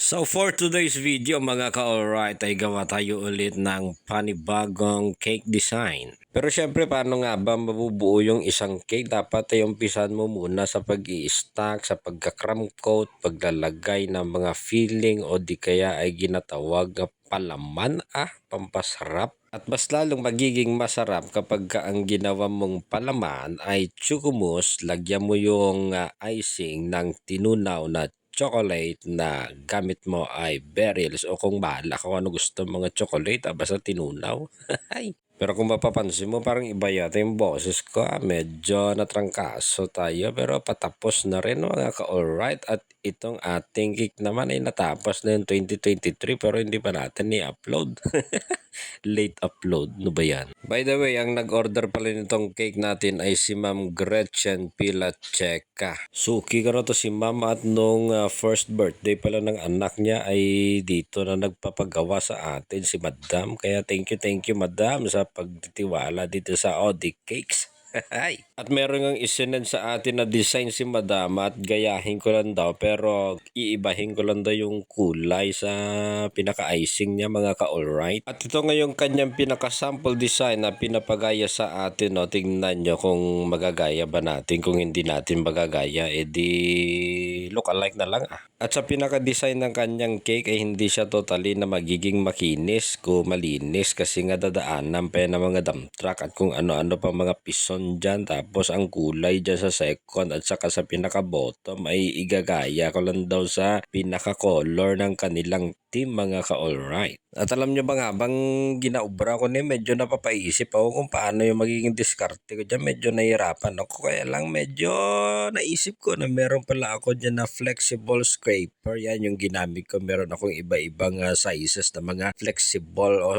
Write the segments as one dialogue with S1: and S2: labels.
S1: So for today's video mga ka-alright ay gawa tayo ulit ng panibagong cake design. Pero syempre paano nga ba mabubuo yung isang cake? Dapat ay umpisan mo muna sa pag-i-stack, sa pagka-crumb coat, paglalagay ng mga filling o di kaya ay ginatawag na palaman pampasarap. At mas lalong magiging masarap kapag ang ginawa mong palaman ay chukumus, lagyan mo yung icing ng tinunaw na chocolate na gamit mo ay berries o kung bahala kung ano gusto mga chocolate basta tinunaw. Pero kung mapapansin mo parang iba yata yung boses ko medyo natrangkaso tayo pero patapos na rin mga ka-alright at itong ating cake naman ay natapos na yung 2023 pero hindi pa natin i-upload. Late upload, no ba yan? By the way, ang nag-order pala nitong cake natin ay si Ma'am Gretchen Pilacheca. Suki ka to si Ma'am at nung first birthday pala ng anak niya ay dito na nagpapagawa sa atin si Madam. Kaya thank you Madam sa pagtitiwala dito sa Odi Cakes. At meron ngang isinend sa atin na design si Madam at gayahin ko lang daw pero iibahin ko lang daw yung kulay sa pinaka-icing niya mga ka-alright. At ito ngayong kanyang pinaka-sample design na pinapagaya sa atin. No? Tingnan nyo kung magagaya ba natin. Kung hindi natin magagaya edi look alike na lang At sa pinaka-design ng kanyang cake ay hindi siya totally na magiging makinis kung malinis kasi nga dadaanan pa yan ng mga dump truck at kung ano-ano pa mga pison dyan. Tapos ang kulay dyan sa second at saka sa pinaka-bottom ay igagaya ko lang daw sa pinaka-color ng kanilang team mga ka-alright. At alam nyo ba nga bang ginaubra ko na medyo napapaisip ako kung paano yung magiging diskarte ko dyan. Medyo nahihirapan ako kaya lang medyo naisip ko na meron pala ako dyan na flexible scraper. Yan yung ginamit ko. Meron akong iba-ibang sizes na mga flexible o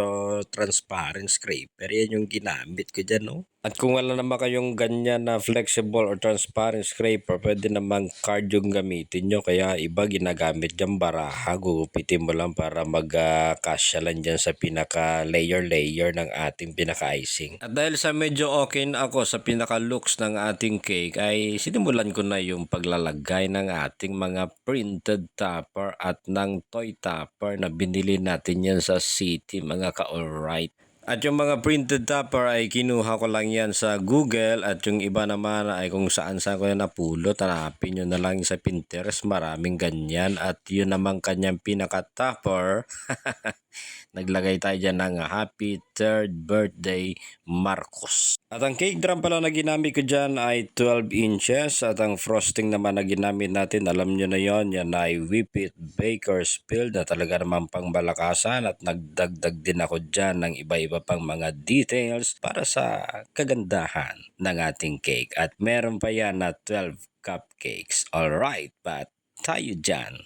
S1: transparent scraper. Yan yung ginamit ko dyan no. At kung wala naman kayong ganyan na flexible or transparent scraper, pwede namang card yung gamitin nyo. Kaya iba ginagamit dyan baraha. Gugupitin mo lang para magkasya lang dyan sa pinaka-layer ng ating pinaka-icing. At dahil sa medyo okay na ako sa pinaka-looks ng ating cake, ay sinimulan ko na yung paglalagay ng ating mga printed topper at ng toy topper na binili natin yan sa city mga ka-alright. At yung mga printed topper ay kinuha ko lang yan sa Google at yung iba naman ay kung saan ko na napulot. Hanapin nyo na lang sa Pinterest, maraming ganyan. At yun naman kanyang pinaka-topper. Naglagay tayo dyan ng Happy 3rd Birthday Marcos. At ang cake drum pala na ginamit ko dyan ay 12 inches. At ang frosting naman na ginamit natin, alam nyo na yon, yan ay Whippet Bakersfield na talaga naman pang balakasan. At nagdagdag din ako dyan ng iba-iba pang mga details para sa kagandahan ng ating cake. At meron pa yan na 12 cupcakes. Alright, but tayo dyan.